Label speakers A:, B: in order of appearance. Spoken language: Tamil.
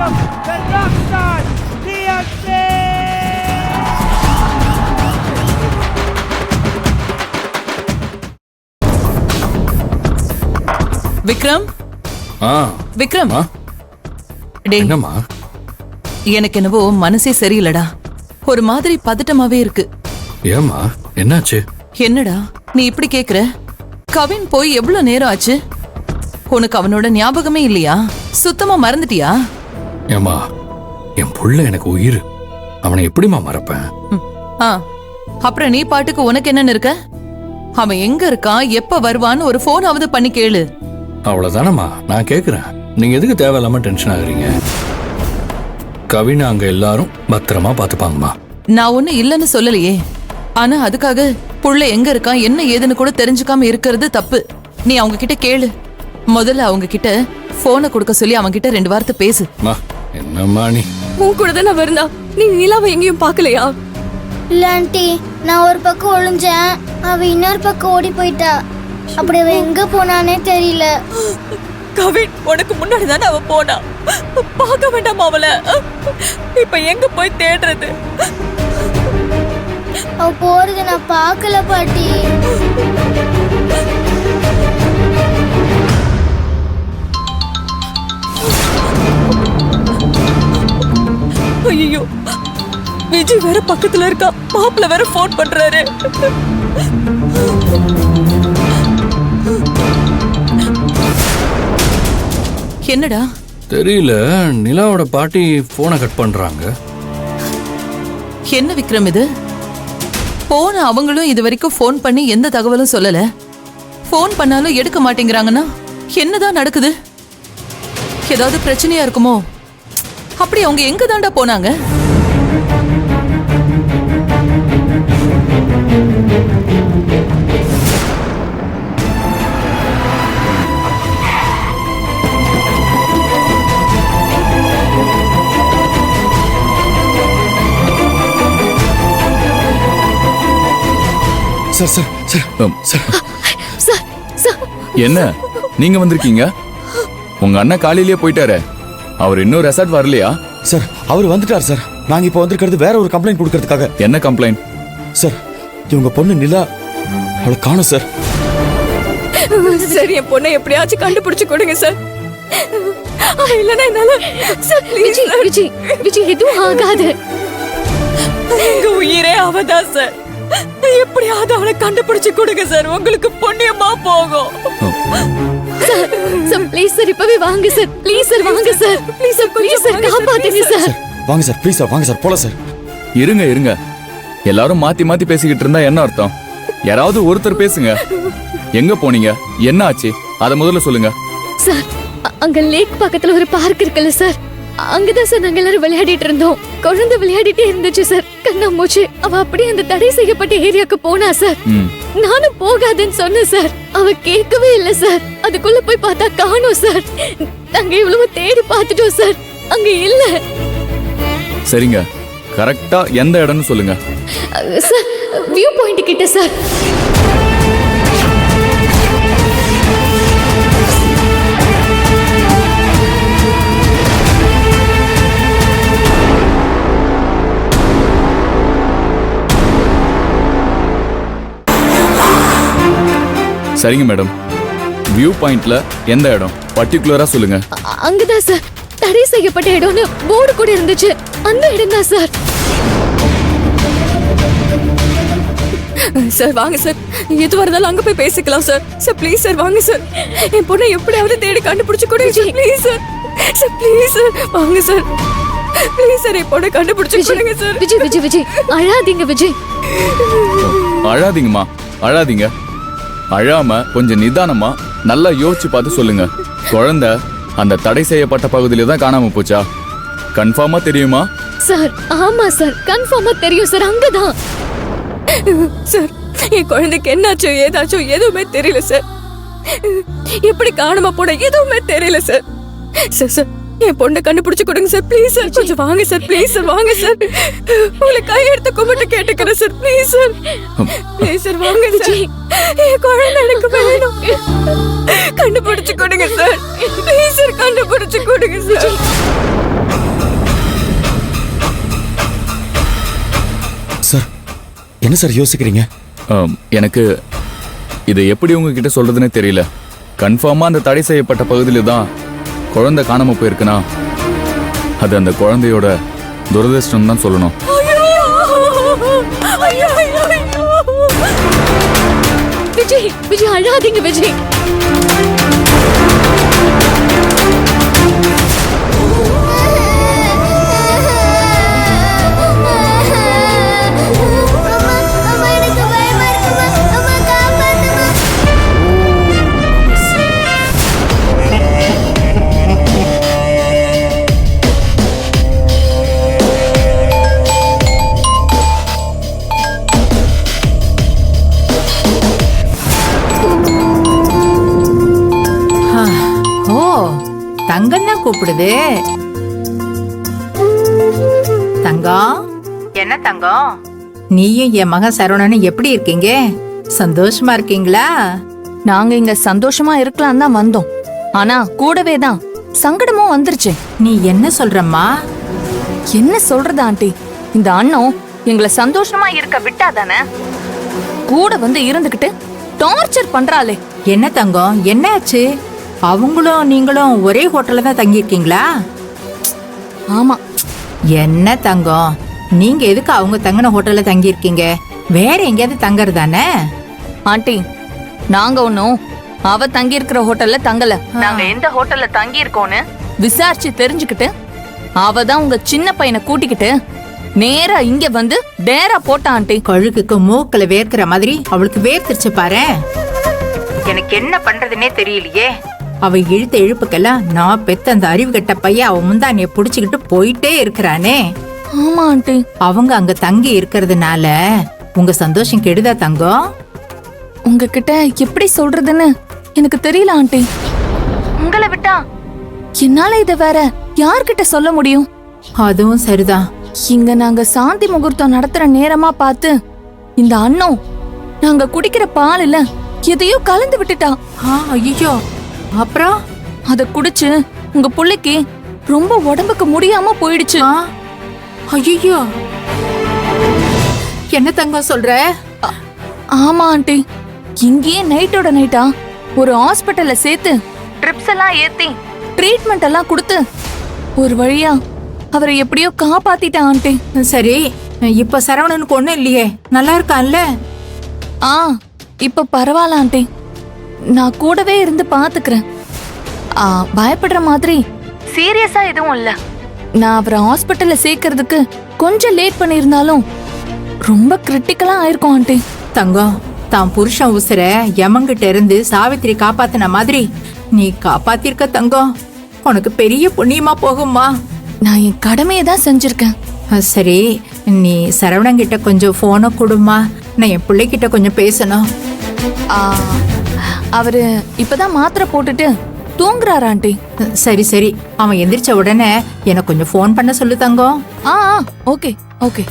A: welcome the Rockstar DMC!
B: Vikram Vikram
C: என்னம்மா?
B: எனக்கு என்னவோ மனசே சரியில்லடா. ஒரு மாதிரி பதட்டமாவே இருக்கு.
C: ஏம்மா என்னாச்சு?
B: என்னடா நீ இப்படி கேக்குற? கவின் போய் எவ்வளவு நேரம் ஆச்சு? உனக்கு அவனோட ஞாபகமே இல்லையா? சுத்தமா மறந்துட்டியா?
C: ஏம்மா என் புள்ள எனக்கு உயிர். அவனை எப்படிமா மறப்பேன்?
B: அப்புறம் நீ பாட்டுக்கு உனக்கு என்னன்னு இருக்க? அவன் எங்க இருக்கான், எப்ப வருவான்னு ஒரு போனாவது பண்ணி கேளு.
C: அவ்வளவுதானம்மா நான் கேக்குறேன். நீங்க எதுக்கு தேவையில்லாம டென்ஷன் ஆகுறீங்க? கவினை அங்க எல்லாரும் பத்திரமா பாத்துப்பாங்கம்மா.
B: நான் ஒண்ணு இல்லன்னு சொல்லலையே. ஆனா அதுக்காக புள்ள எங்க இருக்கான் என்ன ஏதுன்னு கூட தெரிஞ்சுக்காம இருக்கிறது தப்பு. நீ அவங்க கிட்ட கேளு. முதல்ல அவங்க கிட்ட போனை கொடுக்க சொல்லி அவங்க கிட்ட 2 வார்த்தை பேசு.
C: என்னம்மா நீ?
D: உன் கூட தான் வருந்தா. நீ நிலாவை எங்கேயும் பாக்கலையா?
E: இல்ல ஆண்டி, நான் ஒரு பக்கம் ஒளிஞ்சேன், அவ இன்னொரு பக்கம் ஓடி போயிட்டா. அப்படி அவ எங்க போனானே தெரியல.
D: கவின் உனக்கு முன்னாடி தானே அவ போனா. பார்க்க வேண்டாமா அவளை? இப்ப எங்க போய் தேடுறது?
E: அவ போறது நான் பார்க்கல பாட்டி.
D: ஐயோ, விஜய் வேற பக்கத்துல இருக்கா. மாப்பிள்ள வேற போன் பண்றாரு.
B: என்னடா?
C: தெரியல, நிலாவோட பாட்டி போனை கட் பண்றாங்க.
B: என்ன விக்ரம் இது? போன அவங்களும் இது வரைக்கும் போன் பண்ணி எந்த தகவலும் சொல்லல. போன் பண்ணாலும் எடுக்க மாட்டேங்கிறாங்கன்னா என்னதான் நடக்குது? ஏதாவது பிரச்சனையா இருக்குமோ? அப்படி அவங்க எங்க தாண்டா போனாங்க?
F: என்ன நீங்க வந்திருக்கீங்க? உங்க அண்ணன் காலையிலேயே போயிட்டாரு. அவர் இன்னும் ரெசார்ட் வரலையா?
G: சார் அவர் வந்துட்டார் சார். நாங்க இப்போ வந்திருக்கிறது வேற ஒரு கம்ப்ளைண்ட் கொடுக்கறதுக்காக.
F: என்ன கம்ப்ளைண்ட்?
G: சார் இவங்க பொண்ணு நிலா அவளை காணோம் சார்.
D: சரி, என் பொண்ணை எப்படியாச்சும் கண்டுபிடிச்சு கொடுங்க சார். இல்லனா என்னால சார் ப்ளீஸ் விஜய் விஜய் எதுவும் ஆகாது. எங்க உயிரே அவதான் சார். எப்படியாவது அவளை கண்டுபிடிச்சு கொடுங்க சார். உங்களுக்கு புண்ணியமா போகும் சார். சார் ப்ளீஸ் சார் இப்பவே வாங்க சார். ப்ளீஸ் சார் வாங்க sir. Please sir please sir காப்பாத்துங்க சார்.
G: வாங்க சார் ப்ளீஸ் சார், வாங்க சார் போலாம் சார்.
F: இருங்க இருங்க, எல்லாரும் மாத்தி மாத்தி பேசிக்கிட்டு இருந்தா என்ன அர்த்தம்? யாராவது ஒருத்தர் பேசுங்க. எங்க போனீங்க, என்ன ஆச்சு அத முதல்ல சொல்லுங்க
D: சார். அங்க லேக் பக்கத்துல ஒரு பார்க் இருக்குல்ல சார், அங்கதான் சார் நாங்க எல்லாரும் விளையாடிட்டு இருந்தோம். குழந்தை விளையாடிட்டே இருந்துச்சு சார். கண்ணா மூச்சு அவ அப்படியே அந்த தடை செய்யப்பட்ட ஏரியாக்கு போனா சார். நானும் போகாதுன்னு சொன்னேன் சார். அவ கேட்கவே இல்ல சார். அதுக்குள்ள போய் பார்த்தா காணோம் சார். நாங்க இவ்வளவு தேடி பார்த்துட்டோம் சார், அங்க இல்ல.
F: சரிங்க, கரெக்டா எந்த இடம்னு சொல்லுங்க
D: சார். வியூ பாயிண்ட் கிட்ட சார்.
F: சரிங்க மேடம், வியூ பாயிண்ட்ல எந்த இடம் பர்டிகுலரா சொல்லுங்க.
D: அங்கதான் சார் தடை செய்யப்பட்ட இடம்னு போர்டு கூட இருந்துச்சு. அந்த இடம் தான் சார். சார் வாங்க சார், எது வரதாலும் அங்க போய் பேசிக்கலாம் சார். சார் ப்ளீஸ் சார் வாங்க சார். என் பொண்ணை எப்படியாவது தேடி கண்டுபிடிச்சு கொடுங்க sir. Please sir. Sir please sir வாங்க சார். ப்ளீஸ் சார் என் பொண்ணை கண்டுபிடிச்சு கொடுங்க சார். விஜய் விஜய் விஜய் அழாதீங்க விஜய்.
F: அழாதீங்கம்மா, அழாதீங்க. அழாம கொஞ்சம் நிதானமா நல்லா யோசிச்சு பார்த்து சொல்லுங்க. குழந்தை அந்த தடை செய்யப்பட்ட பகுதியில தான் காணாம போச்சா? கன்ஃபார்மா தெரியுமா?
D: சார் ஆமா சார், கன்ஃபார்மா தெரியும் சார். அங்கதான் சார். என் குழந்தைக்கு என்னாச்சோ ஏதாச்சோ எதுவுமே தெரியல சார். எப்படி காணாம போன எதுவுமே தெரியல சார். சார் சார் என் பொண்ணை கண்டுபிடிச்சு கொடுங்க சார். ப்ளீஸ் சார் கொஞ்சம் வாங்க சார். ப்ளீஸ் சார் வாங்க சார். உங்களை கையெடுத்து கும்பிட்டு கேட்டுக்கிறேன் sir. Please sir. Please sir வாங்க சார். என் குழந்தை எனக்கு வேணும். கண்டுபிடிச்சு கொடுங்க சார். ப்ளீஸ் சார் கண்டுபிடிச்சு கொடுங்க சார்.
G: சார் என்ன சார் யோசிக்கிறீங்க?
F: எனக்கு இதை எப்படி உங்ககிட்ட சொல்றதுன்னே தெரியல. கன்ஃபார்மா அந்த தடை செய்யப்பட்ட பகுதியில தான் குழந்தை காணாம போயிருக்குன்னா அது அந்த குழந்தையோட துரதிர்ஷ்டம் தான் சொல்லணும்.
D: விஜய் விஜய் அழாதீங்க விஜய்.
E: அம்மா எனக்கு பயமா இருக்குமா? அம்மா காப்பாத்துமா.
H: ஓ தங்கம்னா கூப்பிடுது. தங்கம், என்ன தங்கம், நீயும் என் மகன் சரவணனும் எப்படி இருக்கீங்க? சந்தோஷமா இருக்கீங்களா?
I: நாங்க இங்க சந்தோஷமா இருக்கலாம் தான் வந்தோம். ஆனா கூடவே தான் சங்கடமும் வந்துருச்சு.
H: நீ என்ன சொல்றம்மா?
I: என்ன சொல்றது ஆண்டி, இந்த அண்ணன் எங்களை சந்தோஷமா இருக்க விட்டாதானே கூட வந்து இருந்துகிட்டு டார்ச்சர் பண்றாளே.
H: என்ன தங்கம், என்னாச்சு? அவங்களும் நீங்களும் ஒரே ஹோட்டல்ல தான் தங்கியிருக்கீங்களா?
I: ஆமா.
H: என்ன தங்கம், நீங்க எதுக்கு அவங்க தங்கின ஹோட்டல்ல தங்கியிருக்கீங்க? வேற எங்கேயாவது தங்கறதானே?
I: ஆண்டி, நாங்க ஒன்னும் அவ தங்கி இருக்கிற ஹோட்டல்ல தங்கல. நாங்க எந்த ஹோட்டல்ல தங்கி இருக்கோம்னு விசாரிச்சு தெரிஞ்சுக்கிட்டு அவ தான் உங்க சின்ன பையனை கூட்டிக்கிட்டு நேரா இங்க வந்து டேரா போட்டா ஆண்டி.
H: கழுகுக்கு மூக்குல வேர்க்கிற மாதிரி அவளுக்கு வேர்த்திருச்சு பாரு. எனக்கு என்ன பண்றதுன்னே தெரியலையே. அவ இழுத்த இழுப்புக்கெல்லாம் நான் பெத்த அந்த அறிவு கெட்ட பையன் அவ முந்தானிய புடிச்சுக்கிட்டு போயிட்டே இருக்கிறானே.
I: ஆமா ஆண்டி.
H: அவங்க அங்க தங்கி இருக்கிறதுனால உங்க சந்தோஷம் கெடுதா தங்கம்?
I: உங்ககிட்ட எப்படி சொல்றதுன்னு எனக்கு தெரியல ஆண்டி. உங்களை விட்டா என்னால இத வேற யார்கிட்ட சொல்ல முடியும்?
H: அதுவும் சரிதான்.
I: இங்க நாங்க சாந்தி முகூர்த்தம் நடத்துற நேரமா பார்த்து இந்த அண்ணன் நாங்க குடிக்கிற பாலில எதையோ கலந்து விட்டுட்டா.
H: ஐயோ, அப்புறம்
I: அத குடிச்சு உங்க புள்ளைக்கு ரொம்ப உடம்புக்கு முடியாம போயிடுச்சு.
H: ஐயோ, என்ன தங்கம் சொல்ற?
I: ஆமா ஆண்டி. இங்கேயே நைட்டோட நைட்டா ஒரு ஹாஸ்பிட்டல்ல சேர்த்து ட்ரிப்ஸ் எல்லாம் ஏத்தி ட்ரீட்மெண்ட் எல்லாம் கொடுத்து ஒரு வழியா அவரை எப்படியோ காப்பாத்திட்டா ஆண்டி.
H: சரி, இப்ப சரவணனுக்கு ஒண்ணும் இல்லையே, நல்லா இருக்கான்ல?
I: இப்ப பரவாயில்ல ஆண்டி. நான் கூடவே இருந்து பாத்துக்கிறேன். பயப்படுற மாதிரி சீரியஸா எதுவும் இல்ல. நான் அவரை ஹாஸ்பிட்டல்ல சேர்க்கறதுக்கு கொஞ்சம் லேட் பண்ணிருந்தாலும் ரொம்ப கிரிட்டிக்கலா ஆயிருக்கும் ஆண்டி.
H: தங்கம், தான் புருஷன் உசுர யமங்கிட்ட இருந்து சாவித்திரி காப்பாத்தின மாதிரி நீ காப்பாத்திருக்க தங்கம். உனக்கு பெரிய புண்ணியமா போகும்மா.
I: நான் என் கடமையை தான் செஞ்சிருக்கேன்.
H: சரி, நீ சரவணங்கிட்ட கொஞ்சம் போனை கொடுமா. நான் என் பிள்ளைகிட்ட கொஞ்சம் பேசணும்.
I: அவரு இப்பதான் மாத்திரை போட்டுட்டு தூங்குறாரு ஆண்டி.
H: சரி சரி, அவன் எந்திரிச்ச உடனே எனக்கு கொஞ்சம் போன் பண்ண சொல்லு தங்கம்.
I: Okay okay.